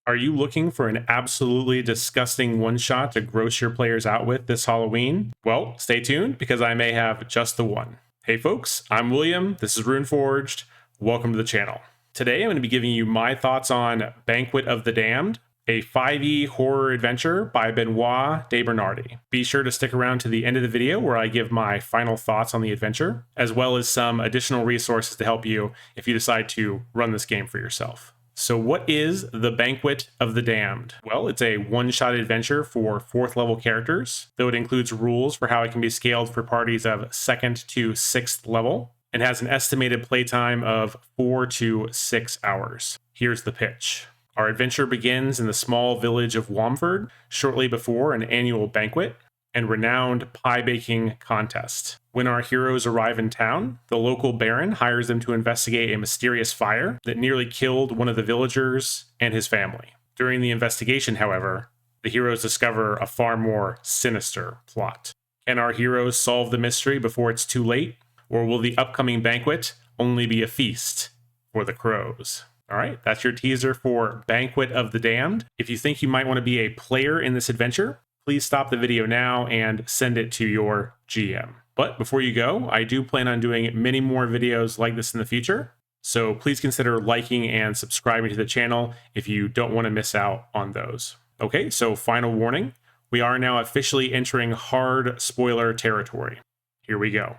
Are you looking for an absolutely disgusting one-shot to gross your players out with this Halloween? Well, stay tuned because I may have just the one. Hey folks, I'm William, this is Runeforged, welcome to the channel. Today I'm going to be giving you my thoughts on Banquet of the Damned, a 5e horror adventure by Benoit de Bernardy. Be sure to stick around to the end of the video where I give my final thoughts on the adventure, as well as some additional resources to help you if you decide to run this game for yourself. So what is the Banquet of the Damned? Well, it's a one-shot adventure for 4th level characters, though it includes rules for how it can be scaled for parties of 2nd to 6th level, and has an estimated playtime of 4 to 6 hours. Here's the pitch. Our adventure begins in the small village of Womford, shortly before an annual banquet and renowned pie baking contest. When our heroes arrive in town, the local baron hires them to investigate a mysterious fire that nearly killed one of the villagers and his family. During the investigation, however, the heroes discover a far more sinister plot. Can our heroes solve the mystery before it's too late? Or will the upcoming banquet only be a feast for the crows? All right, that's your teaser for Banquet of the Damned. If you think you might want to be a player in this adventure, please stop the video now and send it to your GM. But before you go, I do plan on doing many more videos like this in the future, so please consider liking and subscribing to the channel if you don't want to miss out on those. Okay, so final warning, we are now officially entering hard spoiler territory. Here we go.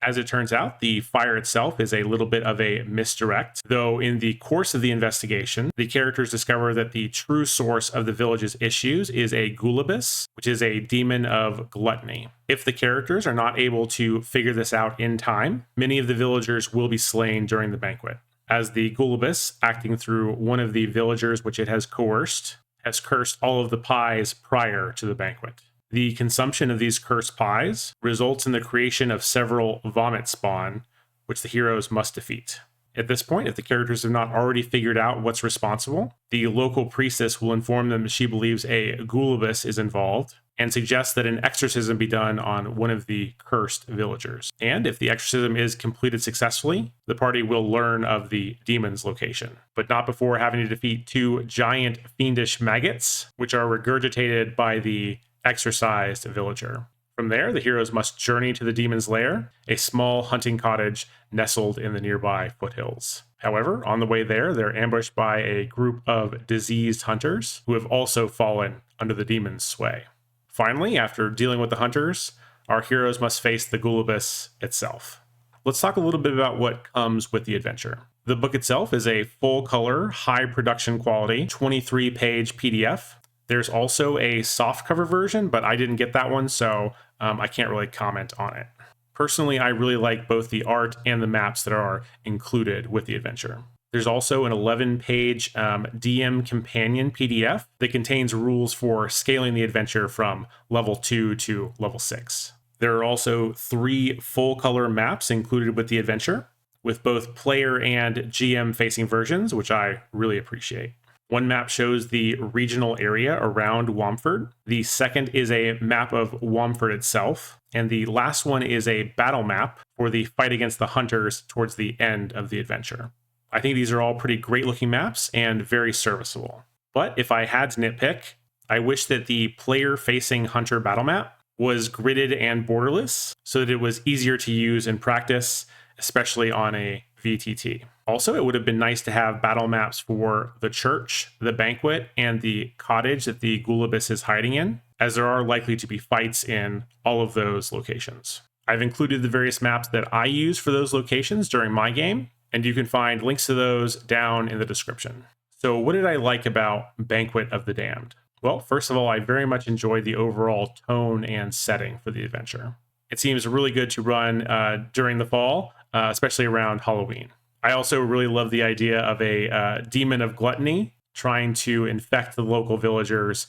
As it turns out, the fire itself is a little bit of a misdirect, though in the course of the investigation, the characters discover that the true source of the village's issues is a Gulibus, which is a demon of gluttony. If the characters are not able to figure this out in time, many of the villagers will be slain during the banquet, as the Gulibus, acting through one of the villagers which it has coerced, has cursed all of the pies prior to the banquet. The consumption of these cursed pies results in the creation of several vomit spawn, which the heroes must defeat. At this point, if the characters have not already figured out what's responsible, the local priestess will inform them that she believes a Gulibus is involved and suggests that an exorcism be done on one of the cursed villagers. And if the exorcism is completed successfully, the party will learn of the demon's location, but not before having to defeat 2 giant fiendish maggots, which are regurgitated by the exorcised villager. From there, the heroes must journey to the demon's lair, a small hunting cottage nestled in the nearby foothills. However, on the way there, they're ambushed by a group of diseased hunters who have also fallen under the demon's sway. Finally, after dealing with the hunters, our heroes must face the Gulibus itself. Let's talk a little bit about what comes with the adventure. The book itself is a full-color, high production quality, 23-page PDF. There's also a softcover version, but I didn't get that one, so I can't really comment on it. Personally, I really like both the art and the maps that are included with the adventure. There's also an 11-page DM companion PDF that contains rules for scaling the adventure from level 2 to level 6. There are also 3 full-color maps included with the adventure, with both player and GM-facing versions, which I really appreciate. One map shows the regional area around Womford. The second is a map of Womford itself. And the last one is a battle map for the fight against the hunters towards the end of the adventure. I think these are all pretty great looking maps and very serviceable. But if I had to nitpick, I wish that the player-facing hunter battle map was gridded and borderless so that it was easier to use in practice, especially on a VTT. Also, it would have been nice to have battle maps for the church, the banquet, and the cottage that the Gulibus is hiding in, as there are likely to be fights in all of those locations. I've included the various maps that I use for those locations during my game, and you can find links to those down in the description. So what did I like about Banquet of the Damned? Well, first of all, I very much enjoyed the overall tone and setting for the adventure. It seems really good to run during the fall, especially around Halloween. I also really love the idea of a demon of gluttony trying to infect the local villagers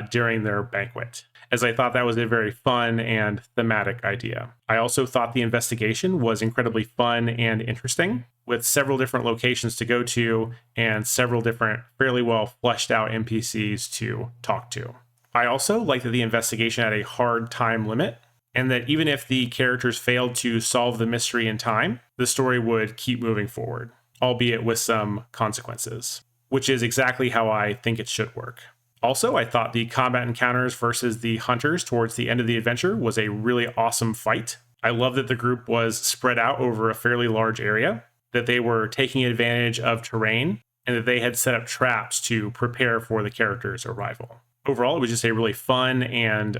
during their banquet, as I thought that was a very fun and thematic idea. I also thought the investigation was incredibly fun and interesting, with several different locations to go to and several different fairly well fleshed out NPCs to talk to. I also like that the investigation had a hard time limit, and that even if the characters failed to solve the mystery in time, the story would keep moving forward, albeit with some consequences. which is exactly how I think it should work. Also, I thought the combat encounters versus the hunters towards the end of the adventure was a really awesome fight. I love that the group was spread out over a fairly large area, that they were taking advantage of terrain, and that they had set up traps to prepare for the characters' arrival. Overall, it was just a really fun and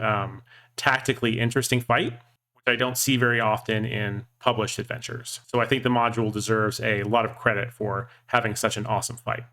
tactically interesting fight, which I don't see very often in published adventures. So I think the module deserves a lot of credit for having such an awesome fight.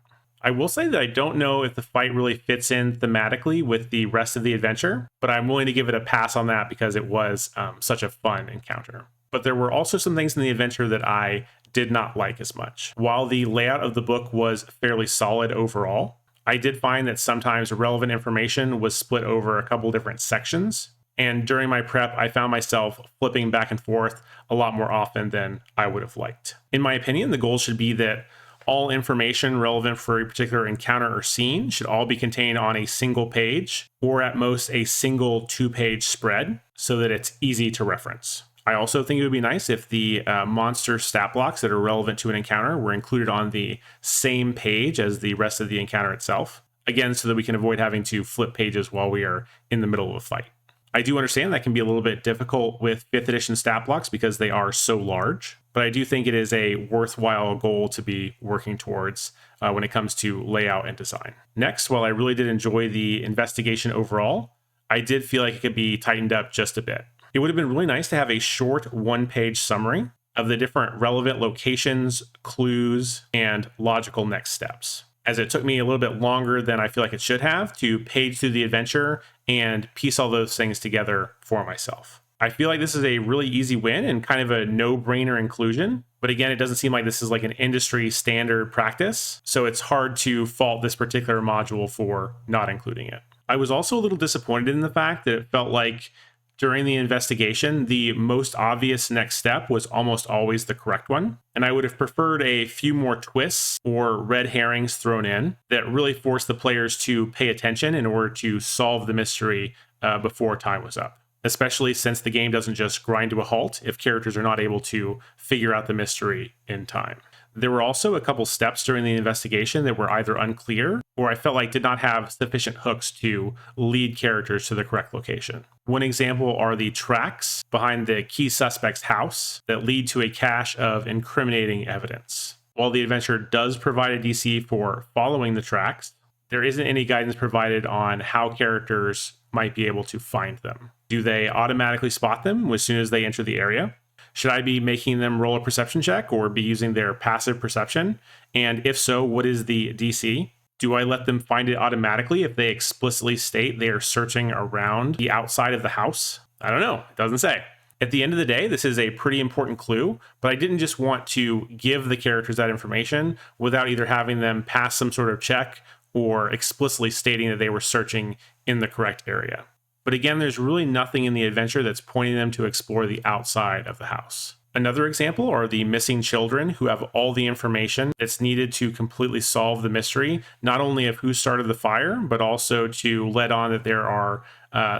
I will say that I don't know if the fight really fits in thematically with the rest of the adventure, but I'm willing to give it a pass on that because it was such a fun encounter. But there were also some things in the adventure that I did not like as much. While the layout of the book was fairly solid overall, I did find that sometimes relevant information was split over a couple different sections. And during my prep, I found myself flipping back and forth a lot more often than I would have liked. In my opinion, the goal should be that all information relevant for a particular encounter or scene should all be contained on a single page, or at most a single 2-page spread, so that it's easy to reference. I also think it would be nice if the monster stat blocks that are relevant to an encounter were included on the same page as the rest of the encounter itself. Again, so that we can avoid having to flip pages while we are in the middle of a fight. I do understand that can be a little bit difficult with 5th edition stat blocks because they are so large, but I do think it is a worthwhile goal to be working towards when it comes to layout and design. Next, while I really did enjoy the investigation overall, I did feel like it could be tightened up just a bit. It would have been really nice to have a short 1-page summary of the different relevant locations, clues, and logical next steps, as it took me a little bit longer than I feel like it should have to page through the adventure and piece all those things together for myself. I feel like this is a really easy win and kind of a no-brainer inclusion, but again, it doesn't seem like this is like an industry standard practice, so it's hard to fault this particular module for not including it. I was also a little disappointed in the fact that it felt like during the investigation, the most obvious next step was almost always the correct one. And I would have preferred a few more twists or red herrings thrown in that really forced the players to pay attention in order to solve the mystery before time was up. Especially since the game doesn't just grind to a halt if characters are not able to figure out the mystery in time. There were also a couple steps during the investigation that were either unclear or I felt like did not have sufficient hooks to lead characters to the correct location. One example are the tracks behind the key suspect's house that lead to a cache of incriminating evidence. While the adventure does provide a DC for following the tracks, there isn't any guidance provided on how characters might be able to find them. Do they automatically spot them as soon as they enter the area? Should I be making them roll a perception check or be using their passive perception? And if so, what is the DC? Do I let them find it automatically if they explicitly state they are searching around the outside of the house? I don't know. It doesn't say. At the end of the day, this is a pretty important clue, but I didn't just want to give the characters that information without either having them pass some sort of check or explicitly stating that they were searching in the correct area. But again, there's really nothing in the adventure that's pointing them to explore the outside of the house. Another example are the missing children who have all the information that's needed to completely solve the mystery, not only of who started the fire, but also to let on that there are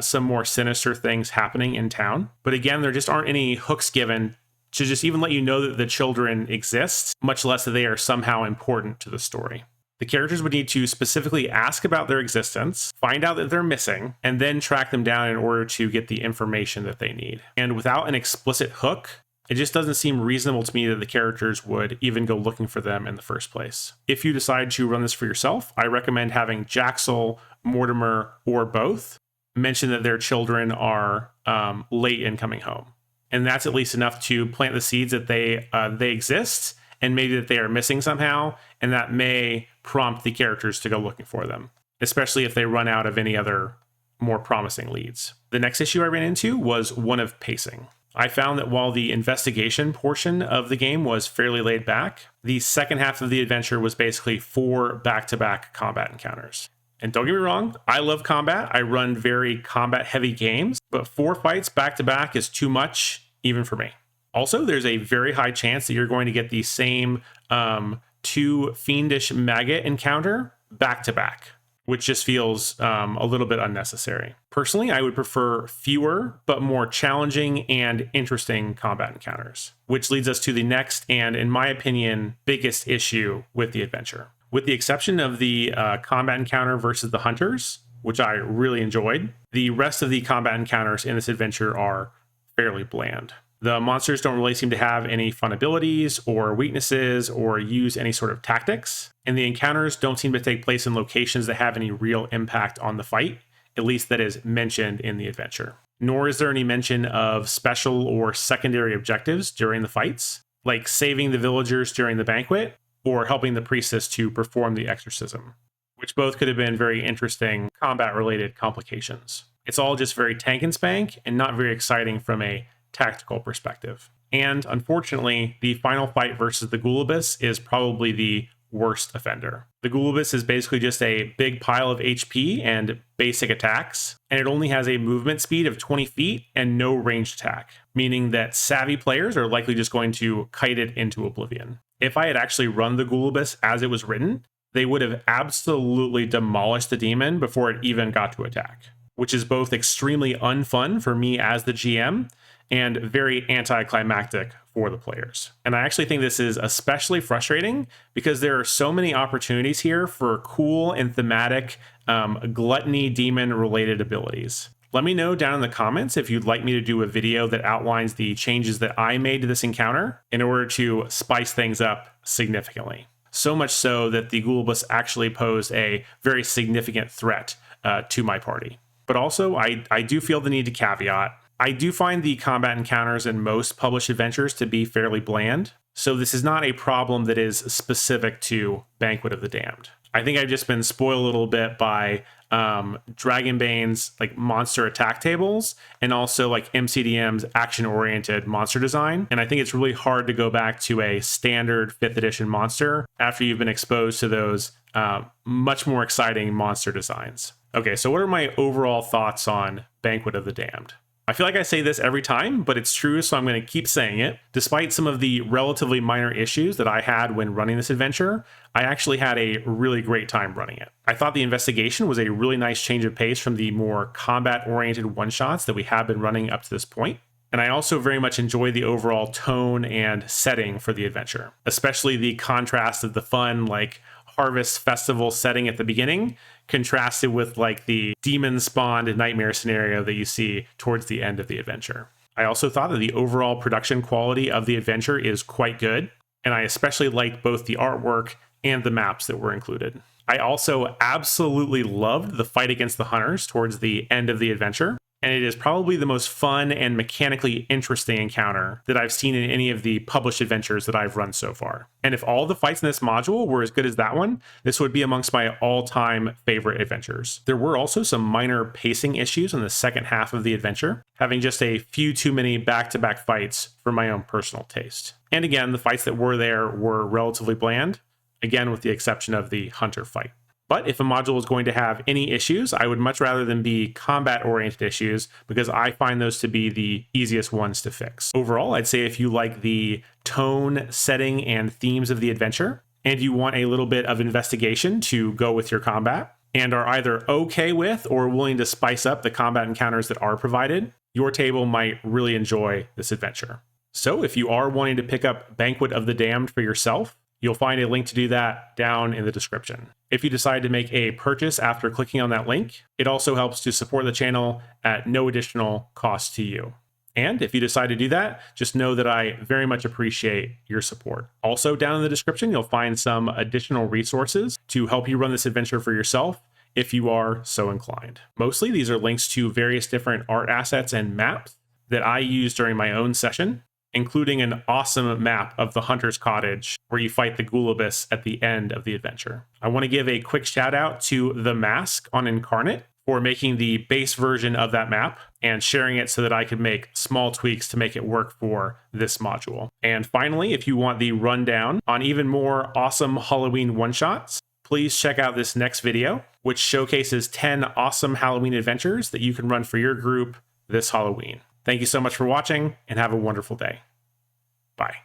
some more sinister things happening in town. But again, there just aren't any hooks given to just even let you know that the children exist, much less that they are somehow important to the story. The characters would need to specifically ask about their existence, find out that they're missing, and then track them down in order to get the information that they need. And without an explicit hook, it just doesn't seem reasonable to me that the characters would even go looking for them in the first place. If you decide to run this for yourself, I recommend having Jaxel, Mortimer, or both mention that their children are late in coming home. And that's at least enough to plant the seeds that they exist, and maybe that they are missing somehow, and that may prompt the characters to go looking for them, especially if they run out of any other more promising leads. The next issue I ran into was one of pacing. I found that while the investigation portion of the game was fairly laid back, the second half of the adventure was basically 4 back-to-back combat encounters. And don't get me wrong, I love combat. I run very combat-heavy games, but 4 fights back-to-back is too much, even for me. Also, there's a very high chance that you're going to get the same 2 fiendish maggot encounter back-to-back, which just feels a little bit unnecessary. Personally, I would prefer fewer but more challenging and interesting combat encounters, which leads us to the next and, in my opinion, biggest issue with the adventure. With the exception of the combat encounter versus the hunters, which I really enjoyed, the rest of the combat encounters in this adventure are fairly bland. The monsters don't really seem to have any fun abilities or weaknesses or use any sort of tactics, and the encounters don't seem to take place in locations that have any real impact on the fight, at least that is mentioned in the adventure. Nor is there any mention of special or secondary objectives during the fights, like saving the villagers during the banquet or helping the priestess to perform the exorcism, which both could have been very interesting combat-related complications. It's all just very tank and spank and not very exciting from a tactical perspective. And unfortunately, the final fight versus the Ghoulibus is probably the worst offender. The Ghoulibus is basically just a big pile of HP and basic attacks, and it only has a movement speed of 20 feet and no ranged attack, meaning that savvy players are likely just going to kite it into oblivion. If I had actually run the Ghoulibus as it was written, they would have absolutely demolished the demon before it even got to attack, which is both extremely unfun for me as the GM and very anticlimactic for the players. And I actually think this is especially frustrating because there are so many opportunities here for cool and thematic gluttony demon related abilities. Let me know down in the comments if you'd like me to do a video that outlines the changes that I made to this encounter in order to spice things up significantly. So much so that the Ghoulibus actually posed a very significant threat to my party. But also, I do feel the need to caveat, I do find the combat encounters in most published adventures to be fairly bland, so this is not a problem that is specific to Banquet of the Damned. I think I've just been spoiled a little bit by Dragonbane's like monster attack tables and also like MCDM's action-oriented monster design. And I think it's really hard to go back to a standard 5th edition monster after you've been exposed to those much more exciting monster designs. Okay, so what are my overall thoughts on Banquet of the Damned? I feel like I say this every time, but it's true, so I'm going to keep saying it. Despite some of the relatively minor issues that I had when running this adventure, I actually had a really great time running it. I thought the investigation was a really nice change of pace from the more combat-oriented one-shots that we have been running up to this point. And I also very much enjoy the overall tone and setting for the adventure, especially the contrast of the fun, like, harvest festival setting at the beginning, contrasted with like the demon spawned nightmare scenario that you see towards the end of the adventure. I also thought that the overall production quality of the adventure is quite good, and I especially liked both the artwork and the maps that were included. I also absolutely loved the fight against the hunters towards the end of the adventure, and it is probably the most fun and mechanically interesting encounter that I've seen in any of the published adventures that I've run so far. And if all the fights in this module were as good as that one, this would be amongst my all-time favorite adventures. There were also some minor pacing issues in the second half of the adventure, having just a few too many back-to-back fights for my own personal taste. And again, the fights that were there were relatively bland, again with the exception of the hunter fight. But if a module is going to have any issues, I would much rather them be combat-oriented issues because I find those to be the easiest ones to fix. Overall, I'd say if you like the tone, setting, and themes of the adventure, and you want a little bit of investigation to go with your combat, and are either okay with or willing to spice up the combat encounters that are provided, your table might really enjoy this adventure. So if you are wanting to pick up Banquet of the Damned for yourself, you'll find a link to do that down in the description. If you decide to make a purchase after clicking on that link, it also helps to support the channel at no additional cost to you. And if you decide to do that, just know that I very much appreciate your support. Also, down in the description, you'll find some additional resources to help you run this adventure for yourself if you are so inclined. Mostly, these are links to various different art assets and maps that I used during my own session, including an awesome map of the Hunter's Cottage where you fight the Ghoulibus at the end of the adventure. I want to give a quick shout out to TheMask on Inkarnate for making the base version of that map and sharing it so that I could make small tweaks to make it work for this module. And finally, if you want the rundown on even more awesome Halloween one-shots, please check out this next video, which showcases 10 awesome Halloween adventures that you can run for your group this Halloween. Thank you so much for watching and have a wonderful day. Bye.